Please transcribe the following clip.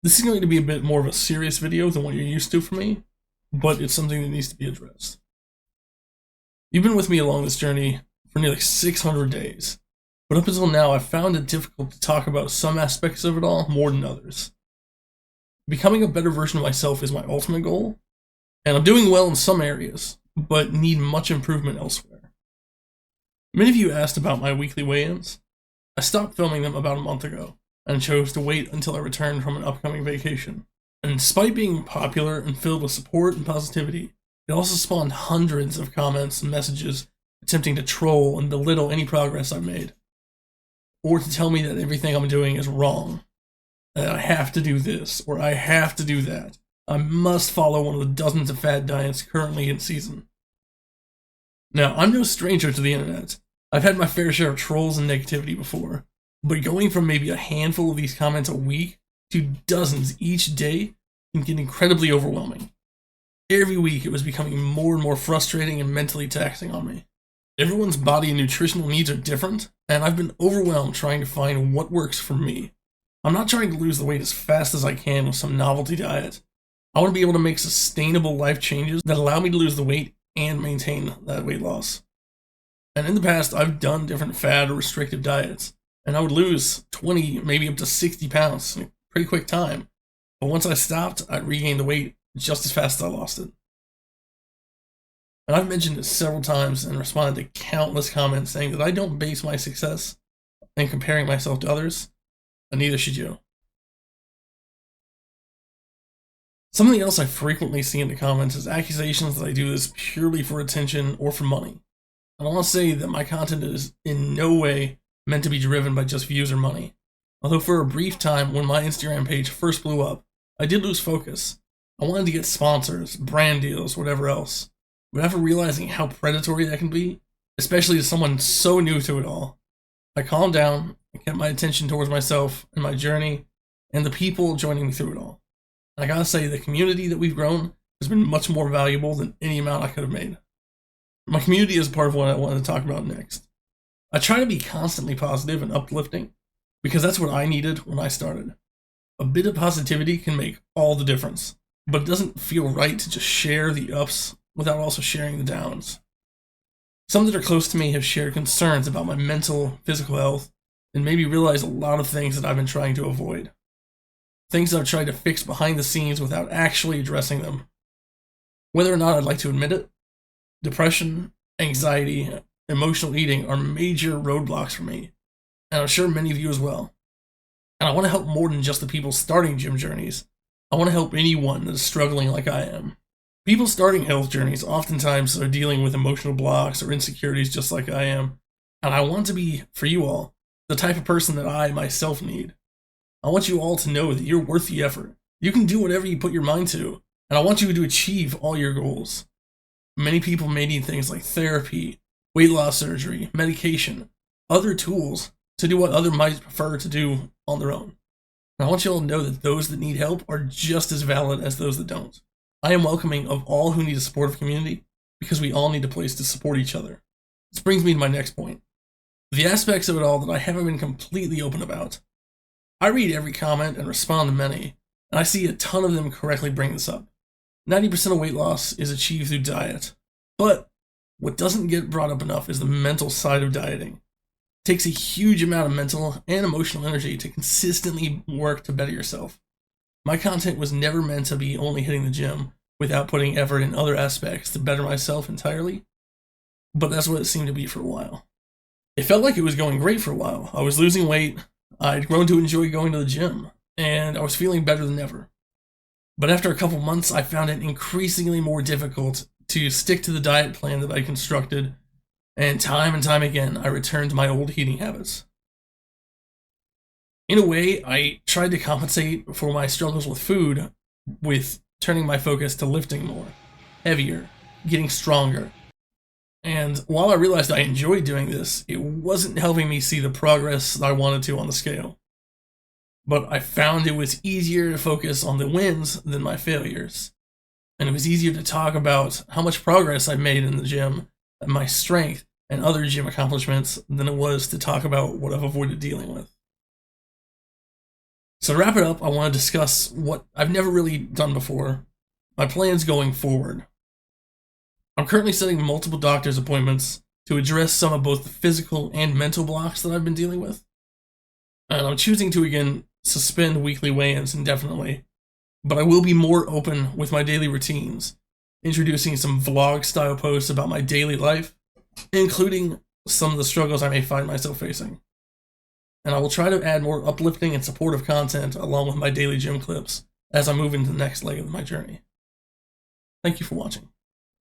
This is going to be a bit more of a serious video than what you're used to from me, but it's something that needs to be addressed. You've been with me along this journey for nearly 600 days, but up until now I've found it difficult to talk about some aspects of it all more than others. Becoming a better version of myself is my ultimate goal, and I'm doing well in some areas, but need much improvement elsewhere. Many of you asked about my weekly weigh-ins. I stopped filming them about a month ago, and chose to wait until I returned from an upcoming vacation. And despite being popular and filled with support and positivity, it also spawned hundreds of comments and messages attempting to troll and belittle any progress I've made. Or to tell me that everything I'm doing is wrong. That I have to do this, or I have to do that. I must follow one of the dozens of fad diets currently in season. Now, I'm no stranger to the internet. I've had my fair share of trolls and negativity before, but going from maybe a handful of these comments a week to dozens each day can get incredibly overwhelming. Every week it was becoming more and more frustrating and mentally taxing on me. Everyone's body and nutritional needs are different, and I've been overwhelmed trying to find what works for me. I'm not trying to lose the weight as fast as I can with some novelty diet. I want to be able to make sustainable life changes that allow me to lose the weight and maintain that weight loss. And in the past, I've done different fad or restrictive diets, and I would lose 20, maybe up to 60 pounds in a pretty quick time. But once I stopped, I'd regain the weight just as fast as I lost it. And I've mentioned it several times and responded to countless comments saying that I don't base my success in comparing myself to others, and neither should you. Something else I frequently see in the comments is accusations that I do this purely for attention or for money. And I want to say that my content is in no way meant to be driven by just views or money. Although for a brief time when my Instagram page first blew up, I did lose focus. I wanted to get sponsors, brand deals, whatever else. But after realizing how predatory that can be, especially to someone so new to it all, I calmed down and kept my attention towards myself and my journey and the people joining me through it all. And I gotta say, the community that we've grown has been much more valuable than any amount I could have made. My community is part of what I wanted to talk about next. I try to be constantly positive and uplifting because that's what I needed when I started. A bit of positivity can make all the difference, but it doesn't feel right to just share the ups without also sharing the downs. Some that are close to me have shared concerns about my mental, physical health, and made me realize a lot of things that I've been trying to avoid. Things that I've tried to fix behind the scenes without actually addressing them. Whether or not I'd like to admit it, depression, anxiety, emotional eating are major roadblocks for me, and I'm sure many of you as well. And I want to help more than just the people starting gym journeys. I want to help anyone that is struggling like I am. People starting health journeys oftentimes are dealing with emotional blocks or insecurities just like I am, and I want to be, for you all, the type of person that I myself need. I want you all to know that you're worth the effort. You can do whatever you put your mind to, and I want you to achieve all your goals. Many people may need things like therapy, weight loss surgery, medication, other tools to do what others might prefer to do on their own. And I want you all to know that those that need help are just as valid as those that don't. I am welcoming of all who need a supportive community because we all need a place to support each other. This brings me to my next point. The aspects of it all that I haven't been completely open about. I read every comment and respond to many, and I see a ton of them correctly bring this up. 90% of weight loss is achieved through diet. But what doesn't get brought up enough is the mental side of dieting. It takes a huge amount of mental and emotional energy to consistently work to better yourself. My content was never meant to be only hitting the gym without putting effort in other aspects to better myself entirely, but that's what it seemed to be for a while. It felt like it was going great for a while. I was losing weight, I'd grown to enjoy going to the gym, and I was feeling better than ever. But after a couple months, I found it increasingly more difficult to stick to the diet plan that I constructed, and time again, I returned to my old eating habits. In a way, I tried to compensate for my struggles with food with turning my focus to lifting more, heavier, getting stronger. And while I realized I enjoyed doing this, it wasn't helping me see the progress that I wanted to on the scale. But I found it was easier to focus on the wins than my failures. And it was easier to talk about how much progress I made in the gym, and my strength, and other gym accomplishments than it was to talk about what I've avoided dealing with. So to wrap it up, I want to discuss what I've never really done before, my plans going forward. I'm currently setting multiple doctor's appointments to address some of both the physical and mental blocks that I've been dealing with. And I'm choosing to again suspend weekly weigh-ins indefinitely, but I will be more open with my daily routines, introducing some vlog-style posts about my daily life, including some of the struggles I may find myself facing. And I will try to add more uplifting and supportive content along with my daily gym clips as I move into the next leg of my journey. Thank you for watching.